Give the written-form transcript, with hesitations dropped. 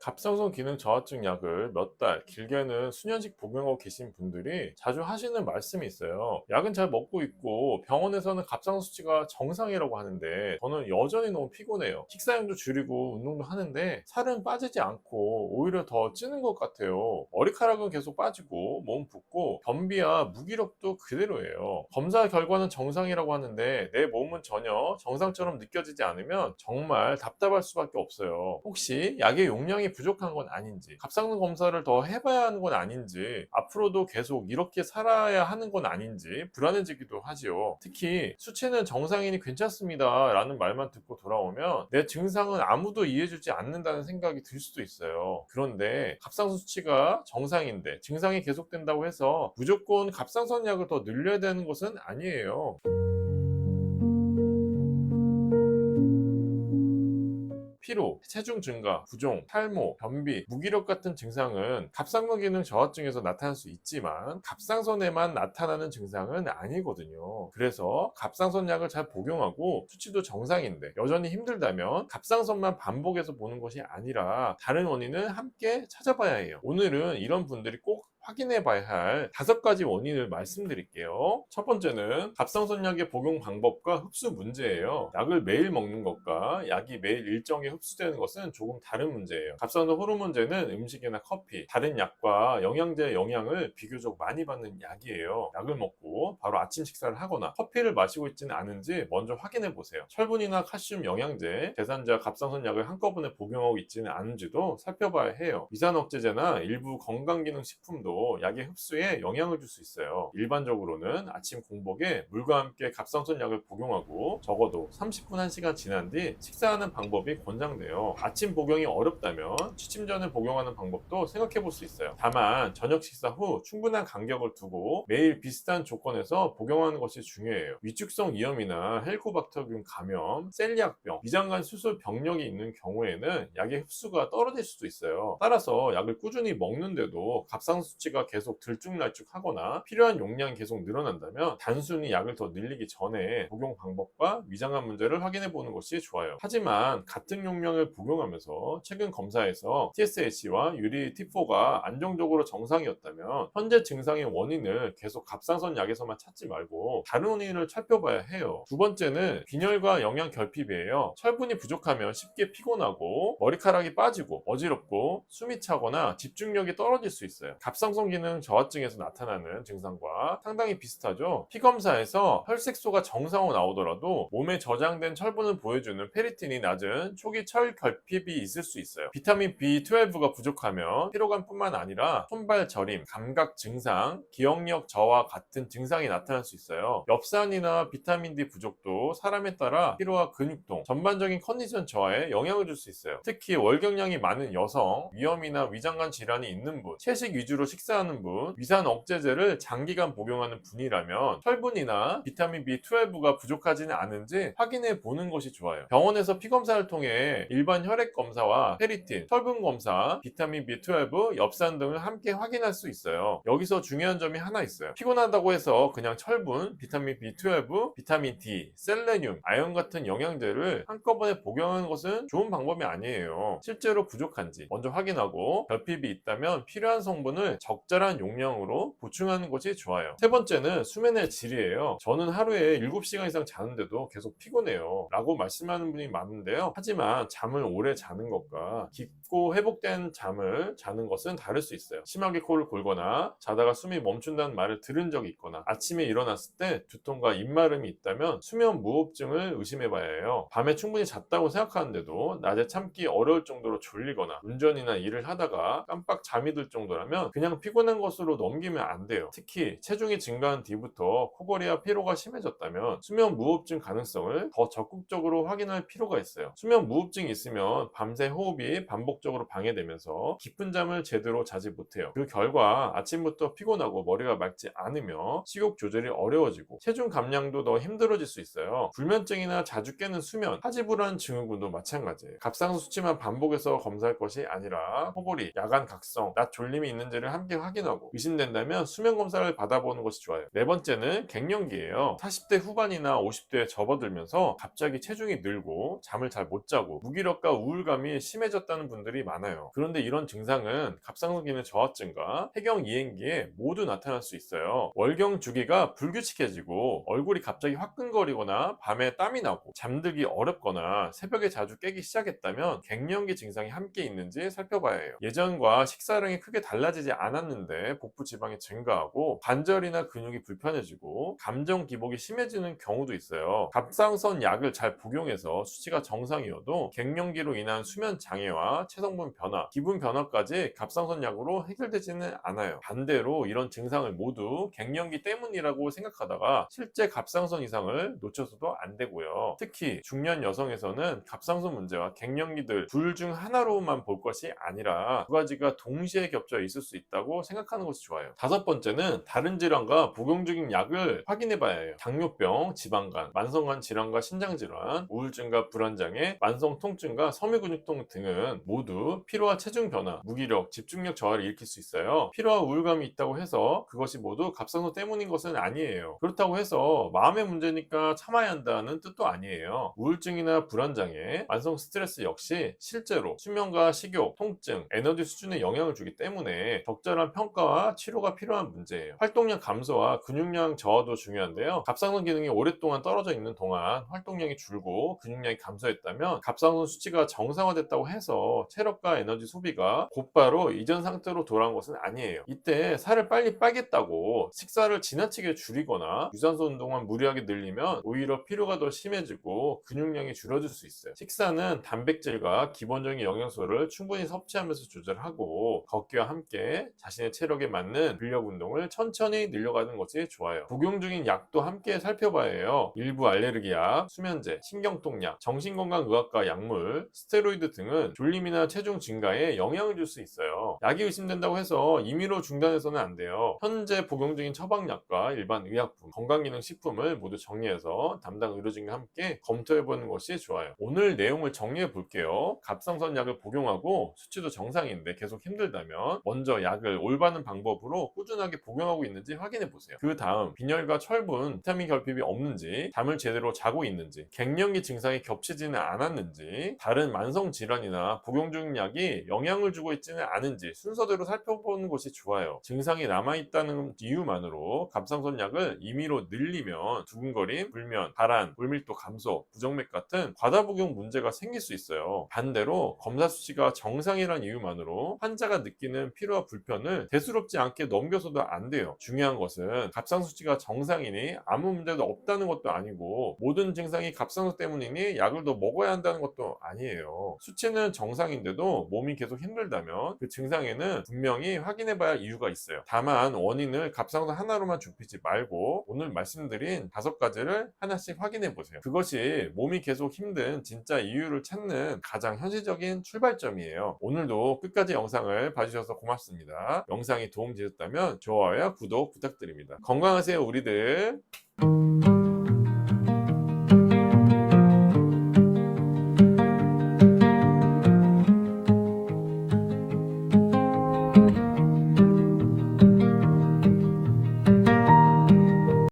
갑상선 기능 저하증 약을 몇 달, 길게는 수년씩 복용하고 계신 분들이 자주 하시는 말씀이 있어요. 약은 잘 먹고 있고 병원에서는 갑상선 수치가 정상이라고 하는데 저는 여전히 너무 피곤해요. 식사량도 줄이고 운동도 하는데 살은 빠지지 않고 오히려 더 찌는 것 같아요. 머리카락은 계속 빠지고 몸 붓고 변비와 무기력도 그대로예요. 검사 결과는 정상이라고 하는데 내 몸은 전혀 정상처럼 느껴지지 않으면 정말 답답할 수밖에 없어요. 혹시 약의 용량이 부족한 건 아닌지, 갑상선 검사를 더 해봐야 하는 건 아닌지, 앞으로도 계속 이렇게 살아야 하는 건 아닌지 불안해지기도 하지요. 특히 수치는 정상이니 괜찮습니다 라는 말만 듣고 돌아오면 내 증상은 아무도 이해해주지 않는다는 생각이 들 수도 있어요. 그런데 갑상선 수치가 정상인데 증상이 계속된다고 해서 무조건 갑상선 약을 더 늘려야 되는 것은 아니에요. 피로, 체중 증가, 부종, 탈모, 변비, 무기력 같은 증상은 갑상선 기능 저하증에서 나타날 수 있지만 갑상선에만 나타나는 증상은 아니거든요. 그래서 갑상선 약을 잘 복용하고 수치도 정상인데 여전히 힘들다면 갑상선만 반복해서 보는 것이 아니라 다른 원인을 함께 찾아봐야 해요. 오늘은 이런 분들이 꼭 확인해 봐야 할 5가지 원인을 말씀드릴게요. 첫 번째는 갑상선약의 복용 방법과 흡수 문제예요. 약을 매일 먹는 것과 약이 매일 일정에 흡수되는 것은 조금 다른 문제예요. 갑상선 호르몬제는 음식이나 커피, 다른 약과 영양제의 영향을 비교적 많이 받는 약이에요. 약을 먹고 바로 아침 식사를 하거나 커피를 마시고 있지는 않은지 먼저 확인해 보세요. 철분이나 칼슘 영양제, 대산자 갑상선약을 한꺼번에 복용하고 있지는 않은지도 살펴봐야 해요. 위산 억제제나 일부 건강기능식품도 약의 흡수에 영향을 줄 수 있어요. 일반적으로는 아침 공복에 물과 함께 갑상선 약을 복용하고 적어도 30분 1시간 지난 뒤 식사하는 방법이 권장돼요. 아침 복용이 어렵다면 취침 전에 복용하는 방법도 생각해 볼 수 있어요. 다만 저녁 식사 후 충분한 간격을 두고 매일 비슷한 조건에서 복용하는 것이 중요해요. 위축성 위염이나 헬코박터균 감염, 셀리악병, 위장관 수술 병력이 있는 경우에는 약의 흡수가 떨어질 수도 있어요. 따라서 약을 꾸준히 먹는데도 갑상선 수치가 계속 들쭉날쭉하거나 필요한 용량이 계속 늘어난다면 단순히 약을 더 늘리기 전에 복용 방법과 위장관 문제를 확인해 보는 것이 좋아요. 하지만 같은 용량을 복용하면서 최근 검사에서 TSH와 유리 T4가 안정적으로 정상이었다면 현재 증상의 원인을 계속 갑상선 약에서만 찾지 말고 다른 원인을 살펴봐야 해요. 두 번째는 빈혈과 영양 결핍이에요. 철분이 부족하면 쉽게 피곤하고 머리카락이 빠지고 어지럽고 숨이 차거나 집중력이 떨어질 수 있어요. 갑상선 기능 저하증에서 나타나는 증상과 상당히 비슷하죠. 피검사에서 혈색소가 정상으로 나오더라도 몸에 저장된 철분을 보여주는 페리틴이 낮은 초기 철 결핍이 있을 수 있어요. 비타민 B12가 부족하면 피로감뿐만 아니라 손발 저림, 감각 증상, 기억력 저하 같은 증상이 나타날 수 있어요. 엽산이나 비타민 D 부족도 사람에 따라 피로와 근육통, 전반적인 컨디션 저하에 영향을 줄 수 있어요. 특히 월경량이 많은 여성, 위염이나 위장관 질환이 있는 분, 채식 위주로 식사하는 분, 위산 억제제를 장기간 복용하는 분이라면 철분이나 비타민 B12가 부족하지는 않은지 확인해 보는 것이 좋아요. 병원에서 피검사를 통해 일반 혈액 검사와 페리틴, 철분 검사, 비타민 B12, 엽산 등을 함께 확인할 수 있어요. 여기서 중요한 점이 하나 있어요. 피곤하다고 해서 그냥 철분, 비타민 B12, 비타민 D, 셀레늄, 아연 같은 영양제를 한꺼번에 복용하는 것은 좋은 방법이 아니에요. 실제로 부족한지 먼저 확인하고 결핍이 있다면 필요한 성분을 적절한 용량으로 보충하는 것이 좋아요. 세 번째는 수면의 질이에요. 저는 하루에 7시간 이상 자는데도 계속 피곤해요 라고 말씀하는 분이 많은데요. 하지만 잠을 오래 자는 것과 깊고 회복된 잠을 자는 것은 다를 수 있어요. 심하게 코를 골거나 자다가 숨이 멈춘다는 말을 들은 적이 있거나 아침에 일어났을 때 두통과 입마름이 있다면 수면 무호흡증을 의심해 봐야 해요. 밤에 충분히 잤다고 생각하는데도 낮에 참기 어려울 정도로 졸리거나 운전이나 일을 하다가 깜빡 잠이 들 정도라면 그냥 피곤한 것으로 넘기면 안 돼요. 특히 체중이 증가한 뒤부터 코골이와 피로가 심해졌다면 수면 무호흡증 가능성을 더 적극적으로 확인할 필요가 있어요. 수면 무호흡증이 있으면 밤새 호흡이 반복적으로 방해되면서 깊은 잠을 제대로 자지 못해요. 그 결과 아침부터 피곤하고 머리가 맑지 않으며 식욕 조절이 어려워지고 체중 감량도 더 힘들어질 수 있어요. 불면증이나 자주 깨는 수면, 하지불안 증후군도 마찬가지예요. 갑상선 수치만 반복해서 검사할 것이 아니라 코골이, 야간 각성, 낮 졸림이 있는지를 함께 함께 확인하고 의심된다면 수면 검사를 받아보는 것이 좋아요. 네 번째는 갱년기예요. 40대 후반이나 50대에 접어들면서 갑자기 체중이 늘고 잠을 잘 못 자고 무기력과 우울감이 심해졌다는 분들이 많아요. 그런데 이런 증상은 갑상선 기능 저하증과 해경 이행기에 모두 나타날 수 있어요. 월경 주기가 불규칙해지고 얼굴이 갑자기 화끈거리거나 밤에 땀이 나고 잠들기 어렵거나 새벽에 자주 깨기 시작했다면 갱년기 증상이 함께 있는지 살펴봐야 해요. 예전과 식사량이 크게 달라지지 않았는데 복부 지방이 증가하고 관절이나 근육이 불편해지고 감정 기복이 심해지는 경우도 있어요. 갑상선 약을 잘 복용해서 수치가 정상이어도 갱년기로 인한 수면 장애와 체성분 변화, 기분 변화까지 갑상선 약으로 해결되지는 않아요. 반대로 이런 증상을 모두 갱년기 때문이라고 생각하다가 실제 갑상선 이상을 놓쳐서도 안 되고요. 특히 중년 여성에서는 갑상선 문제와 갱년기들 둘 중 하나로만 볼 것이 아니라 두 가지가 동시에 겹쳐 있을 수 있다고 생각하는 것이 좋아요. 다섯 번째는 다른 질환과 복용 중인 약을 확인해 봐야 해요. 당뇨병, 지방간, 만성간 질환과 신장질환, 우울증과 불안장애, 만성 통증과 섬유근육통 등은 모두 피로와 체중 변화, 무기력, 집중력 저하를 일으킬 수 있어요. 피로와 우울감이 있다고 해서 그것이 모두 갑상선 때문인 것은 아니에요. 그렇다고 해서 마음의 문제니까 참아야 한다는 뜻도 아니에요. 우울증이나 불안장애, 만성 스트레스 역시 실제로 수면과 식욕, 통증, 에너지 수준에 영향을 주기 때문에 적절한 평가와 치료가 필요한 문제예요. 활동량 감소와 근육량 저하도 중요한데요. 갑상선 기능이 오랫동안 떨어져 있는 동안 활동량이 줄고 근육량이 감소했다면 갑상선 수치가 정상화됐다고 해서 체력과 에너지 소비가 곧바로 이전 상태로 돌아온 것은 아니에요. 이때 살을 빨리 빠겠다고 식사를 지나치게 줄이거나 유산소 운동만 무리하게 늘리면 오히려 피로가 더 심해지고 근육량이 줄어들 수 있어요. 식사는 단백질과 기본적인 영양소를 충분히 섭취하면서 조절하고 걷기와 함께 자신의 체력에 맞는 근력 운동을 천천히 늘려가는 것이 좋아요. 복용 중인 약도 함께 살펴봐야 해요. 일부 알레르기 약, 수면제, 신경통약, 정신건강의학과 약물, 스테로이드 등은 졸림이나 체중 증가에 영향을 줄 수 있어요. 약이 의심된다고 해서 임의로 중단해서는 안 돼요. 현재 복용 중인 처방약과 일반 의약품, 건강기능식품을 모두 정리해서 담당 의료진과 함께 검토해보는 것이 좋아요. 오늘 내용을 정리해 볼게요. 갑상선 약을 복용하고 수치도 정상인데 계속 힘들다면 먼저 약을 올바른 방법으로 꾸준하게 복용하고 있는지 확인해 보세요. 그 다음 빈혈과 철분, 비타민 결핍이 없는지, 잠을 제대로 자고 있는지, 갱년기 증상이 겹치지는 않았는지, 다른 만성 질환이나 복용 중인 약이 영향을 주고 있지는 않은지 순서대로 살펴보는 것이 좋아요. 증상이 남아있다는 이유만으로 갑상선 약을 임의로 늘리면 두근거림, 불면, 발한, 물밀도 감소, 부정맥 같은 과다 복용 문제가 생길 수 있어요. 반대로 검사 수치가 정상이라는 이유만으로 환자가 느끼는 피로와 불편을 대수롭지 않게 넘겨서도 안 돼요. 중요한 것은 갑상 수치가 정상이니 아무 문제도 없다는 것도 아니고 모든 증상이 갑상선 때문이니 약을 더 먹어야 한다는 것도 아니에요. 수치는 정상인데도 몸이 계속 힘들다면 그 증상에는 분명히 확인해봐야 이유가 있어요. 다만 원인을 갑상선 하나로만 좁히지 말고 오늘 말씀드린 5가지를 하나씩 확인해 보세요. 그것이 몸이 계속 힘든 진짜 이유를 찾는 가장 현실적인 출발점이에요. 오늘도 끝까지 영상을 봐주셔서 고맙습니다. 영상이 도움되셨다면 좋아요와 구독 부탁드립니다. 건강하세요 우리들.